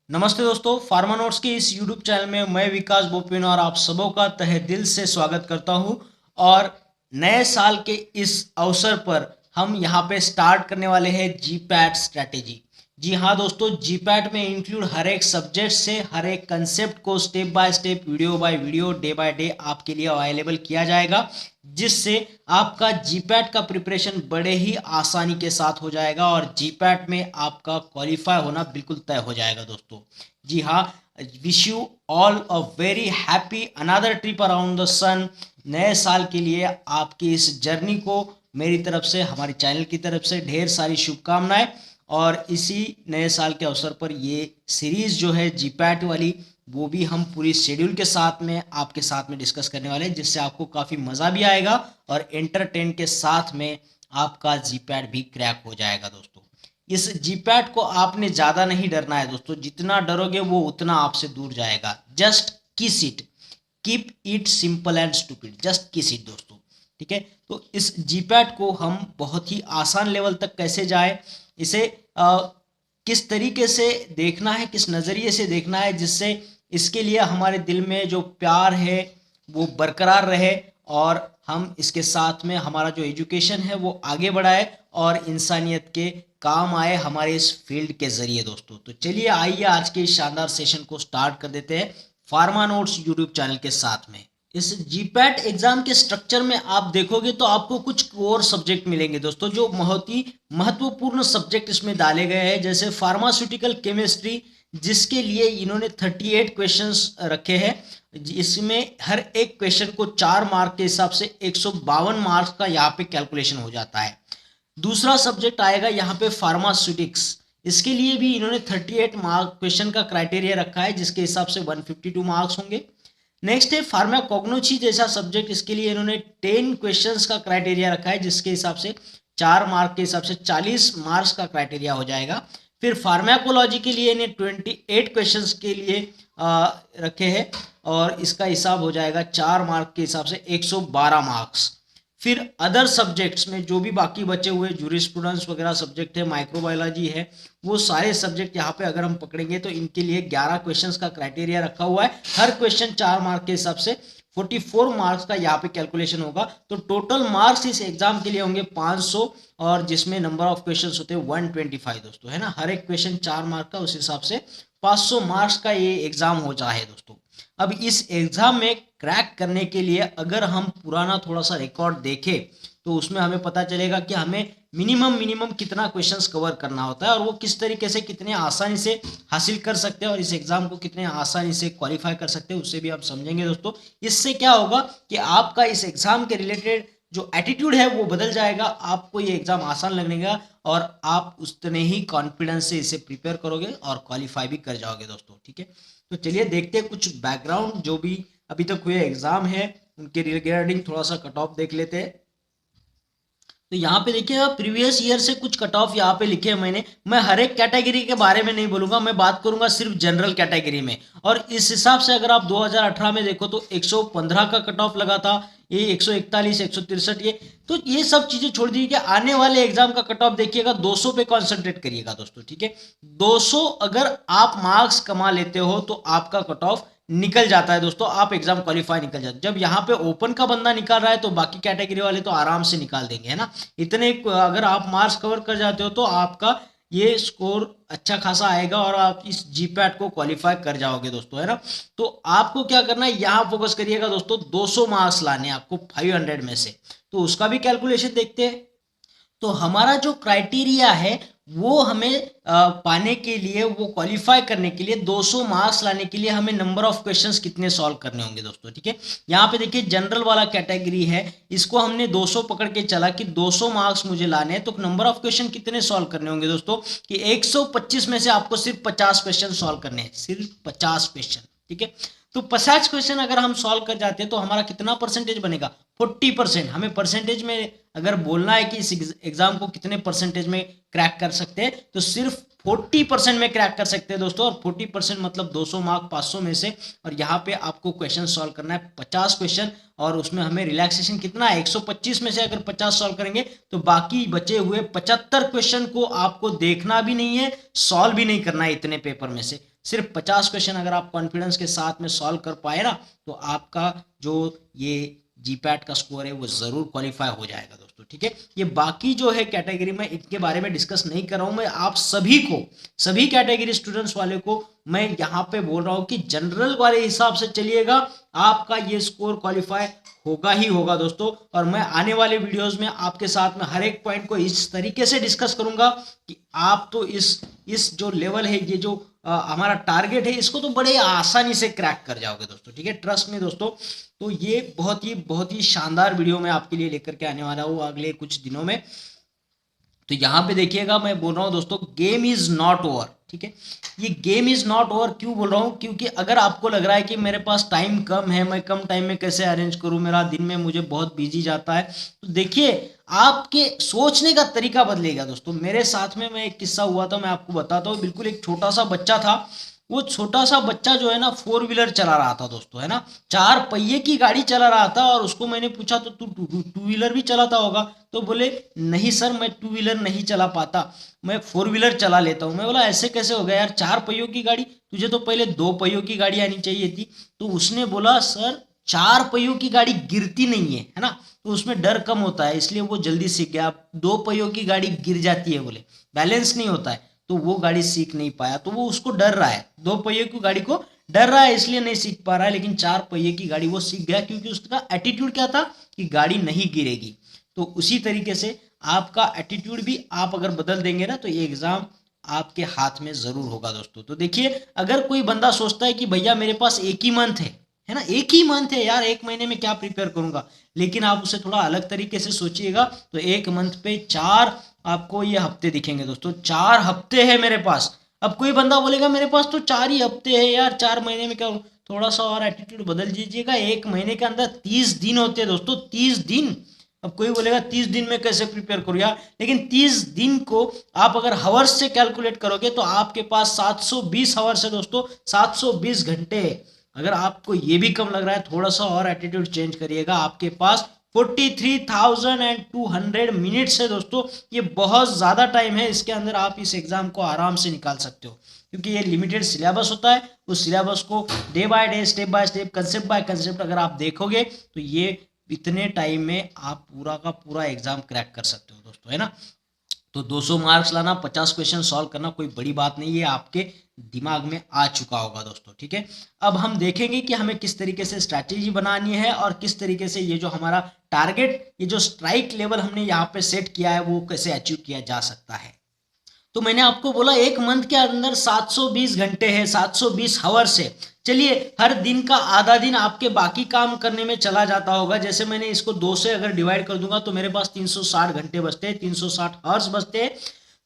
नमस्ते दोस्तों, pharma notes के इस यूट्यूब चैनल में मैं विकास बोपिन और आप सबों का तहे दिल से स्वागत करता हूं। और नए साल के इस अवसर पर हम यहां पे स्टार्ट करने वाले हैं जीपैट स्ट्रैटेजी। जी हाँ दोस्तों, जीपैट में इंक्लूड हर एक सब्जेक्ट से हर एक कंसेप्ट को step by step, video by video, day by day आपके लिए अवेलेबल किया जाएगा, जिससे आपका जीपैट का प्रिपरेशन बड़े ही आसानी के साथ हो जाएगा और जीपैट में आपका क्वालिफाई होना बिल्कुल तय हो जाएगा दोस्तों। जी हाँ, wish you all a very happy another trip around the sun. नए साल के लिए आपकी इस जर्नी को मेरी तरफ से, हमारे चैनल की तरफ से ढेर सारी शुभकामनाएं। और इसी नए साल के अवसर पर ये सीरीज जो है जीपैट वाली, वो भी हम पूरी शेड्यूल के साथ में आपके साथ में डिस्कस करने वाले हैं, जिससे आपको काफ़ी मज़ा भी आएगा और एंटरटेन के साथ में आपका जीपैट भी क्रैक हो जाएगा दोस्तों। इस जीपैट को आपने ज़्यादा नहीं डरना है दोस्तों, जितना डरोगे वो उतना आपसे दूर जाएगा। जस्ट किस it, keep it simple and stupid, just किस इट दोस्तों। ठीक है, तो इस जीपैट को हम बहुत ही आसान लेवल तक कैसे जाए, इसे किस तरीके से देखना है, किस नज़रिए से देखना है, जिससे इसके लिए हमारे दिल में जो प्यार है वो बरकरार रहे और हम इसके साथ में हमारा जो एजुकेशन है वो आगे बढ़ाए और इंसानियत के काम आए हमारे इस फील्ड के ज़रिए दोस्तों। तो चलिए आइए आज के इस शानदार सेशन को स्टार्ट कर देते हैं फार्मा नोट्स यूट्यूब चैनल के साथ में। इस जीपैट एग्जाम के स्ट्रक्चर में आप देखोगे तो आपको कुछ कोर सब्जेक्ट मिलेंगे दोस्तों, जो बहुत ही महत्वपूर्ण सब्जेक्ट इसमें डाले गए हैं, जैसे फार्मास्यूटिकल केमिस्ट्री, जिसके लिए इन्होंने 38 क्वेश्चंस रखे हैं। इसमें हर एक क्वेश्चन को 4 मार्क के हिसाब से 152 मार्क्स का यहाँ पे कैलकुलेशन हो जाता है। दूसरा सब्जेक्ट आएगा यहाँ पे फार्मास्यूटिक्स, इसके लिए भी इन्होंने 38 मार्क क्वेश्चन का क्राइटेरिया रखा है, जिसके हिसाब से 152 मार्क्स होंगे। नेक्स्ट है फार्माकोग्नोसी जैसा सब्जेक्ट, इसके लिए इन्होंने 10 क्वेश्चंस का क्राइटेरिया रखा है, जिसके हिसाब से 4 मार्क के हिसाब से 40 मार्क्स का क्राइटेरिया हो जाएगा। फिर फार्माकोलॉजी के लिए इन्हें 28 क्वेश्चंस के लिए रखे हैं और इसका हिसाब हो जाएगा 4 मार्क के हिसाब से 112 मार्क्स। फिर अदर सब्जेक्ट्स में जो भी बाकी बचे हुए जूरिस्प्रूडेंस वगैरह सब्जेक्ट है, माइक्रोबायोलॉजी है, वो सारे सब्जेक्ट यहाँ पे अगर हम पकड़ेंगे तो इनके लिए 11 क्वेश्चंस का क्राइटेरिया रखा हुआ है। हर क्वेश्चन 4 मार्क के हिसाब से 44 मार्क्स का यहाँ पे कैलकुलेशन होगा। तो टोटल मार्क्स इस एग्जाम के लिए होंगे 500 और जिसमें नंबर ऑफ क्वेश्चन होते हैं 125 दोस्तों, है ना। हर एक क्वेश्चन 4 मार्क का, उस हिसाब से 500 मार्क्स का ये एग्जाम हो जाए दोस्तों। अब इस एग्जाम में क्रैक करने के लिए अगर हम पुराना थोड़ा सा रिकॉर्ड देखें तो उसमें हमें पता चलेगा कि हमें मिनिमम कितना क्वेश्चंस कवर करना होता है और वो किस तरीके से कितने आसानी से हासिल कर सकते हैं और इस एग्जाम को कितने आसानी से क्वालिफाई कर सकते हैं, उससे भी आप समझेंगे दोस्तों। इससे क्या होगा कि आपका इस एग्जाम के रिलेटेड जो एटीट्यूड है वो बदल जाएगा, आपको ये एग्जाम आसान लगेगा और आप उतने ही कॉन्फिडेंस से इसे प्रिपेयर करोगे और क्वालिफाई भी कर जाओगे दोस्तों। ठीक है, तो चलिए देखते हैं कुछ बैकग्राउंड जो भी अभी तक हुए एग्जाम है उनके रिगार्डिंग थोड़ा सा कट ऑफ देख लेते हैं। तो यहाँ पे देखिए प्रीवियस ईयर से कुछ कट ऑफ यहाँ पे लिखे हैं मैंने। मैं हर एक कैटेगरी के बारे में नहीं बोलूंगा, मैं बात करूंगा सिर्फ जनरल कैटेगरी में। और इस हिसाब से अगर आप 2018 में देखो तो 115 का कट ऑफ लगा था, ये 141, 163, ये सब चीजें छोड़ दीजिए। आने वाले एग्जाम का कट ऑफ देखिएगा, 200 पे कॉन्सेंट्रेट करिएगा दोस्तों। ठीक है, 200 अगर आप मार्क्स कमा लेते हो तो आपका कट ऑफ निकल जाता है दोस्तों, आप एग्जाम क्वालिफाई निकल जाते। जब यहाँ पे ओपन का बंदा निकाल रहा है तो बाकी कैटेगरी वाले तो आराम से निकाल देंगे, है ना। इतने अगर आप मार्क्स कवर कर जाते हो तो आपका ये स्कोर अच्छा खासा आएगा और आप इस जीपैट को क्वालिफाई कर जाओगे दोस्तों, है ना। तो आपको क्या करना है, यहाँ फोकस करिएगा दोस्तों, 200 मार्क्स लाने आपको 500 में से। तो उसका भी कैलकुलेशन देखते हैं। तो हमारा जो क्राइटेरिया है वो हमें पाने के लिए, वो क्वालिफाई करने के लिए, 200 मार्क्स लाने के लिए हमें नंबर ऑफ क्वेश्चंस कितने सॉल्व करने होंगे दोस्तों। ठीक है, यहाँ पे देखिए जनरल वाला कैटेगरी है, इसको हमने 200 पकड़ के चला कि 200 मार्क्स मुझे लाने हैं, तो नंबर ऑफ क्वेश्चन कितने सॉल्व करने होंगे दोस्तों कि 125 में से आपको सिर्फ 50 क्वेश्चन सॉल्व करने हैं, सिर्फ 50 क्वेश्चन। ठीक है, तो 50 क्वेश्चन अगर हम सॉल्व कर जाते हैं तो हमारा कितना परसेंटेज बनेगा, 40%। हमें परसेंटेज में अगर बोलना है कि इस एग्जाम को कितने परसेंटेज में क्रैक कर सकते हैं तो सिर्फ 40% में क्रैक कर सकते हैं दोस्तों। और 40% मतलब 200 मार्क 500 में से। और यहाँ पे आपको क्वेश्चन सॉल्व करना है 50 क्वेश्चन, और उसमें हमें रिलैक्सेशन कितना है, 125 में से अगर 50 सॉल्व करेंगे तो बाकी बचे हुए 75 क्वेश्चन को आपको देखना भी नहीं है, सॉल्व भी नहीं करना है। इतने पेपर में से सिर्फ 50 क्वेश्चन अगर आप कॉन्फिडेंस के साथ में सॉल्व कर पाए ना, तो आपका जो ये जीपैट का स्कोर है वो जरूर क्वालिफाई हो जाएगा दोस्तों, ठीक है। ये बाकी जो है कैटेगरी में इनके बारे में डिस्कस नहीं कर रहा हूं मैं, आप सभी को, सभी कैटेगरी स्टूडेंट्स वाले को मैं यहाँ पे बोल रहा हूँ कि जनरल वाले हिसाब से चलिएगा, आपका ये स्कोर क्वालिफाई होगा ही होगा दोस्तों। और मैं आने वाले वीडियोस में आपके साथ में हर एक पॉइंट को इस तरीके से डिस्कस करूंगा कि आप तो इस जो लेवल है, ये जो हमारा टारगेट है, इसको तो बड़े आसानी से क्रैक कर जाओगे दोस्तों, ठीक है, ट्रस्ट में दोस्तों। तो ये बहुत ही शानदार वीडियो मैं आपके लिए लेकर के आने वाला हूँ अगले कुछ दिनों में। तो यहाँ पे देखिएगा, मैं बोल रहा हूँ दोस्तों, गेम इज नॉट ओवर, ठीक है। ये गेम इज नॉट ओवर क्यों बोल रहा हूँ, क्योंकि अगर आपको लग रहा है कि मेरे पास टाइम कम है, मैं कम टाइम में कैसे अरेंज करूँ, मेरा दिन में मुझे बहुत बिजी जाता है, तो देखिए आपके सोचने का तरीका बदलेगा दोस्तों। मेरे साथ में मैं एक किस्सा हुआ था, मैं आपको बताता हूँ। बिल्कुल एक छोटा सा बच्चा था, वो छोटा सा बच्चा जो है ना 4 व्हीलर चला रहा था दोस्तों, है ना, 4 पहिए की गाड़ी चला रहा था। और उसको मैंने पूछा तो तू 2 व्हीलर भी चलाता होगा, तो बोले नहीं सर मैं 2 व्हीलर नहीं चला पाता, मैं 4 व्हीलर चला लेता हूँ। मैं बोला ऐसे कैसे हो गया यार, 4 पहियों की गाड़ी, तुझे तो पहले 2 पहियों की गाड़ी आनी चाहिए थी। तो उसने बोला सर 4 पहियों की गाड़ी गिरती नहीं है ना, तो उसमें डर कम होता है, इसलिए वो जल्दी सीख गया। 2 पहियों की गाड़ी गिर जाती है, बोले बैलेंस नहीं होता है, तो वो गाड़ी सीख नहीं पाया। तो वो उसको डर रहा है, 2 पहिए की गाड़ी को डर रहा है, इसलिए नहीं सीख पा रहा है। लेकिन 4 पहिए की गाड़ी वो सीख गया, क्योंकि उसका एटीट्यूड क्या था कि गाड़ी नहीं गिरेगी। तो उसी तरीके से आपका एटीट्यूड भी आप अगर बदल देंगे ना, तो ये एग्जाम आपके हाथ में जरूर होगा दोस्तों। तो देखिए, अगर कोई बंदा सोचता है कि भैया मेरे पास एक ही मंथ है ना, एक ही मंथ है यार, 1 महीने में क्या प्रिपेयर करूंगा, लेकिन आप उसे थोड़ा अलग तरीके से सोचिएगा। तो 1 मंथ पे 4 आपको ये हफ्ते दिखेंगे दोस्तों, 4 हफ्ते है मेरे पास। अब कोई बंदा बोलेगा मेरे पास तो 4 ही हफ्ते है यार, 4 महीने में क्या, थोड़ा सा और एटीट्यूड बदल दीजिएगा। 1 महीने के अंदर 30 दिन होते हैं दोस्तों, 30 दिन। अब कोई बोलेगा 30 दिन में कैसे प्रिपेयर करूँ यार, लेकिन 30 दिन को आप अगर हावर्स से कैलकुलेट करोगे तो आपके पास 720 हावर्स है दोस्तों, 720 घंटे। अगर आपको ये भी कम लग रहा है, थोड़ा सा और एटीट्यूड चेंज करिएगा, आपके पास 43,200 मिनट्स है दोस्तों। ये बहुत ज़्यादा टाइम है, इसके अंदर आप इस एग्जाम को आराम से निकाल सकते हो, क्योंकि ये लिमिटेड सिलेबस होता है। उस सिलेबस को day by day, step by step, concept by concept अगर आप देखोगे तो ये इतने टाइम में आप पूरा का पूरा एग्जाम क्रैक कर सकते हो दोस्तों, है ना। तो 200 मार्क्स लाना, 50 क्वेश्चन सॉल्व करना कोई बड़ी बात नहीं है, आपके दिमाग में आ चुका होगा दोस्तों, ठीक है। अब हम देखेंगे कि हमें किस तरीके से स्ट्रैटेजी बनानी है और किस तरीके से ये जो हमारा टारगेट, ये जो स्ट्राइक लेवल हमने यहाँ पे सेट किया है, वो कैसे अचीव किया जा सकता है। तो मैंने आपको बोला 1 मंथ के अंदर 720 घंटे है, 720 हावर्स है। चलिए, हर दिन का आधा दिन आपके बाकी काम करने में चला जाता होगा। जैसे मैंने इसको 2 से अगर डिवाइड कर दूंगा तो मेरे पास 360 घंटे बचते हैं, 360 हावर्स बचते हैं।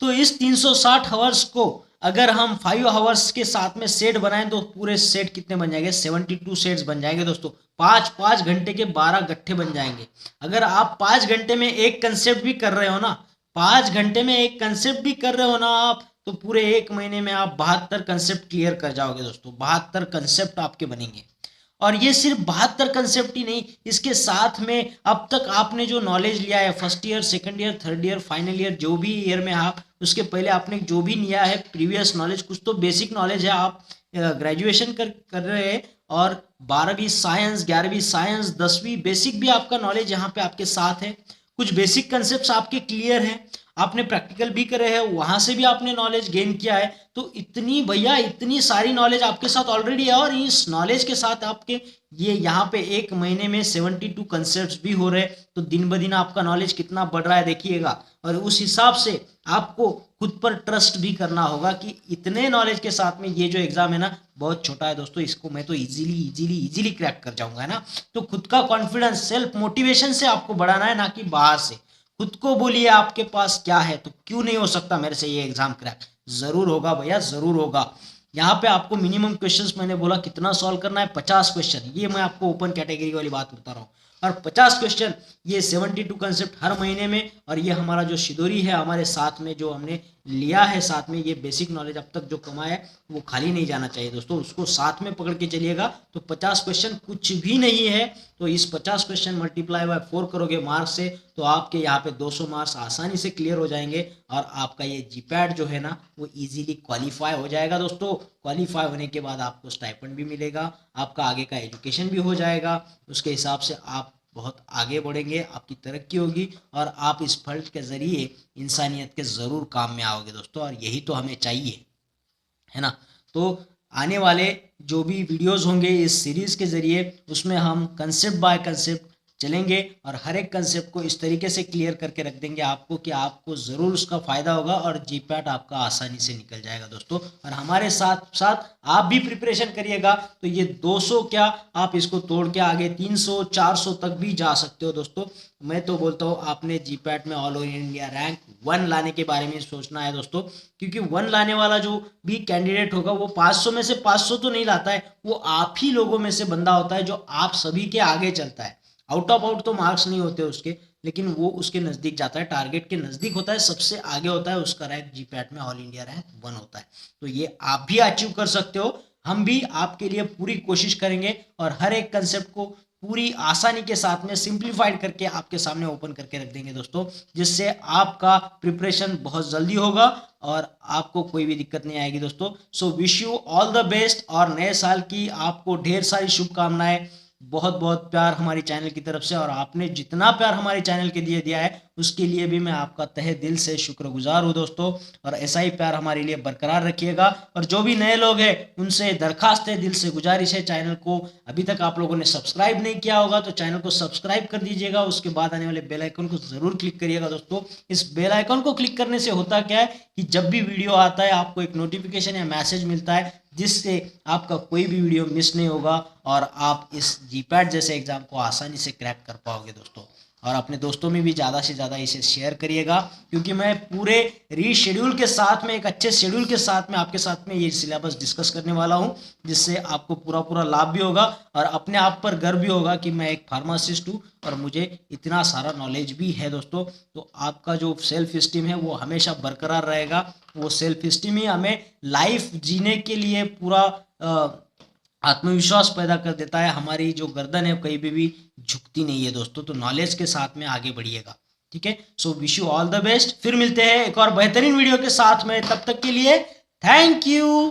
तो इस 360 हावर्स को अगर हम 5 हावर्स के साथ में सेट बनाएं तो पूरे सेट कितने बन जाएंगे, 72 सेट्स बन जाएंगे दोस्तों। 5 घंटे के 12 गट्ठे बन जाएंगे। अगर आप 5 घंटे में एक कंसेप्ट भी कर रहे हो ना, 5 घंटे में एक कंसेप्ट भी कर रहे हो ना आप, तो पूरे 1 महीने में आप 72 कंसेप्ट क्लियर कर जाओगे दोस्तों। 72 कंसेप्ट आपके बनेंगे। और ये सिर्फ 72 कंसेप्ट ही नहीं, इसके साथ में अब तक आपने जो नॉलेज लिया है, first year, second year, third year, final year, जो भी ईयर में आप, उसके पहले आपने जो भी लिया है प्रीवियस नॉलेज, कुछ तो बेसिक नॉलेज है, आप ग्रेजुएशन कर रहे हैं और 12वीं साइंस, 11वीं साइंस, 10वीं बेसिक भी आपका नॉलेज यहाँ पे आपके साथ है। कुछ बेसिक कंसेप्ट्स आपके क्लियर हैं, आपने प्रैक्टिकल भी करे हैं, वहां से भी आपने नॉलेज गेन किया है। तो इतनी भैया, इतनी सारी नॉलेज आपके साथ ऑलरेडी है। और इस नॉलेज के साथ आपके ये यहाँ पे 1 महीने में 72 कंसेप्ट्स भी हो रहे, तो दिन ब दिन आपका नॉलेज कितना बढ़ रहा है देखिएगा। और उस हिसाब से आपको खुद पर ट्रस्ट भी करना होगा कि इतने नॉलेज के साथ में ये जो एग्जाम है ना, बहुत छोटा है दोस्तों, इसको मैं तो इजीली क्रैक कर जाऊंगा, है ना। तो खुद का कॉन्फिडेंस, सेल्फ मोटिवेशन से आपको बढ़ाना है, ना कि बाहर से। खुद को बोलिए आपके पास क्या है, तो क्यों नहीं हो सकता मेरे से ये एग्जाम क्रैक, जरूर होगा भैया, जरूर होगा। यहाँ पे आपको मिनिमम क्वेश्चंस मैंने बोला कितना सॉल्व करना है, 50 क्वेश्चन। ये मैं आपको ओपन कैटेगरी वाली बात बता रहा हूँ। और 50 क्वेश्चन, ये 72 कंसेप्ट हर महीने में। और ये हमारा जो शिदोरी है, हमारे साथ में जो हमने लिया है साथ में, ये बेसिक नॉलेज अब तक जो कमाया है वो खाली नहीं जाना चाहिए दोस्तों, उसको साथ में पकड़ के चलिएगा। तो 50 क्वेश्चन कुछ भी नहीं है, तो इस 50 क्वेश्चन मल्टीप्लाई बाय 4 करोगे मार्क्स से, तो आपके यहाँ पे 200 मार्क्स आसानी से क्लियर हो जाएंगे और आपका ये जीपैट जो है ना वो इजीली क्वालिफाई हो जाएगा दोस्तों। क्वालिफाई होने के बाद आपको स्टाइपेंड भी मिलेगा, आपका आगे का एजुकेशन भी हो जाएगा, उसके हिसाब से आप बहुत आगे बढ़ेंगे, आपकी तरक्की होगी और आप इस फंड के ज़रिए इंसानियत के ज़रूर काम में आओगे दोस्तों, और यही तो हमें चाहिए, है ना। तो आने वाले जो भी वीडियोस होंगे इस सीरीज़ के ज़रिए, उसमें हम कंसेप्ट बाय कंसेप्ट चलेंगे और हर एक कंसेप्ट को इस तरीके से क्लियर करके रख देंगे आपको कि आपको ज़रूर उसका फ़ायदा होगा और जीपैट आपका आसानी से निकल जाएगा दोस्तों। और हमारे साथ साथ आप भी प्रिपरेशन करिएगा, तो ये 200 क्या, आप इसको तोड़ के आगे 300 400 तक भी जा सकते हो दोस्तों। मैं तो बोलता हूँ आपने जीपैट में ऑल ओवर इंडिया रैंक 1 लाने के बारे में सोचना है दोस्तों, क्योंकि 1 लाने वाला जो भी कैंडिडेट होगा वो 500 में से 500 तो नहीं लाता है, वो आप ही लोगों में से बंदा होता है जो आप सभी के आगे चलता है। आउट ऑफ आउट तो मार्क्स नहीं होते उसके, लेकिन वो उसके नज़दीक जाता है, टारगेट के नज़दीक होता है, सबसे आगे होता है, उसका रैंक जीपैट में ऑल इंडिया रैंक 1 होता है। तो ये आप भी अचीव कर सकते हो, हम भी आपके लिए पूरी कोशिश करेंगे और हर एक कंसेप्ट को पूरी आसानी के साथ में सिंप्लीफाइड करके आपके सामने ओपन करके रख देंगे दोस्तों, जिससे आपका प्रिपरेशन बहुत जल्दी होगा और आपको कोई भी दिक्कत नहीं आएगी दोस्तों। So wish you all the best और नए साल की आपको ढेर सारी शुभकामनाएं, बहुत बहुत प्यार हमारी चैनल की तरफ से, और आपने जितना प्यार हमारे चैनल के लिए दिया है उसके लिए भी मैं आपका तहे दिल से शुक्रगुजार हूँ दोस्तों, और ऐसा ही प्यार हमारे लिए बरकरार रखिएगा। और जो भी नए लोग हैं उनसे दरखास्त है, दिल से गुजारिश है, चैनल को अभी तक आप लोगों ने सब्सक्राइब नहीं किया होगा तो चैनल को सब्सक्राइब कर दीजिएगा, उसके बाद आने वाले बेल आइकन को जरूर क्लिक करिएगा दोस्तों। इस बेल आइकन को क्लिक करने से होता क्या है कि जब भी वीडियो आता है आपको एक नोटिफिकेशन या मैसेज मिलता है, जिससे आपका कोई भी वीडियो मिस नहीं होगा और आप इस जीपैट जैसे एग्जाम को आसानी से क्रैक कर पाओगे दोस्तों। और अपने दोस्तों में भी ज़्यादा से ज़्यादा इसे शेयर करिएगा, क्योंकि मैं पूरे रीशेड्यूल के साथ में, एक अच्छे शेड्यूल के साथ में आपके साथ में ये सिलेबस डिस्कस करने वाला हूँ, जिससे आपको पूरा पूरा लाभ भी होगा और अपने आप पर गर्व भी होगा कि मैं एक फार्मासिस्ट हूँ और मुझे इतना सारा नॉलेज भी है दोस्तों। तो आपका जो सेल्फ स्टीम है वो हमेशा बरकरार रहेगा, वो सेल्फ स्टीम ही हमें लाइफ जीने के लिए पूरा आत्मविश्वास पैदा कर देता है। हमारी जो गर्दन है कहीं भी झुकती नहीं है दोस्तों। तो नॉलेज के साथ में आगे बढ़िएगा, ठीक है। So wish you all the best, फिर मिलते हैं एक और बेहतरीन वीडियो के साथ में, तब तक के लिए थैंक यू।